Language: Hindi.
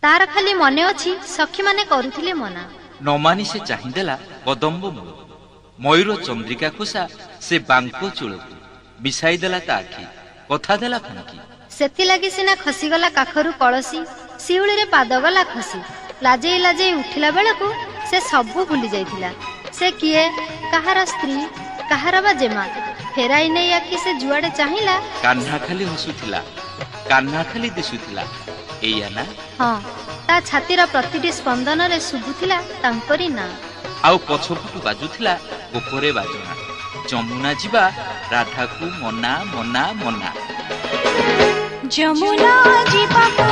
तार खाली मने अछि सखी माने करुथिले मना। नमानी से चाहिदेला कदम्ब मूल मयूर चंद्रिका खोसा से बांको चूलकू मिसाईदेला ता आखि कथा देला फंकी। सेति लागी सिना खसीगला काखरू कलसी शिउली रे पाद गला खसी लाजेई लाजेई उठिला बेलकू से सबू भूली जाइथिला। से किए काहार स्त्री काहार बा जेमा फेराई नै आखि से जुआडे चाहिला कान्हा खाली हसुथिला कान्हा खाली दिसुथिला एया ना। हाँ ता छातीर प्रतिटी स्पंदन रे शुभुथिला तांकरी ना। आउ पछपटू बाजुथिला गोपरे बाजना जमुना जीवा राधा को मना मना मना जमुना जीवा को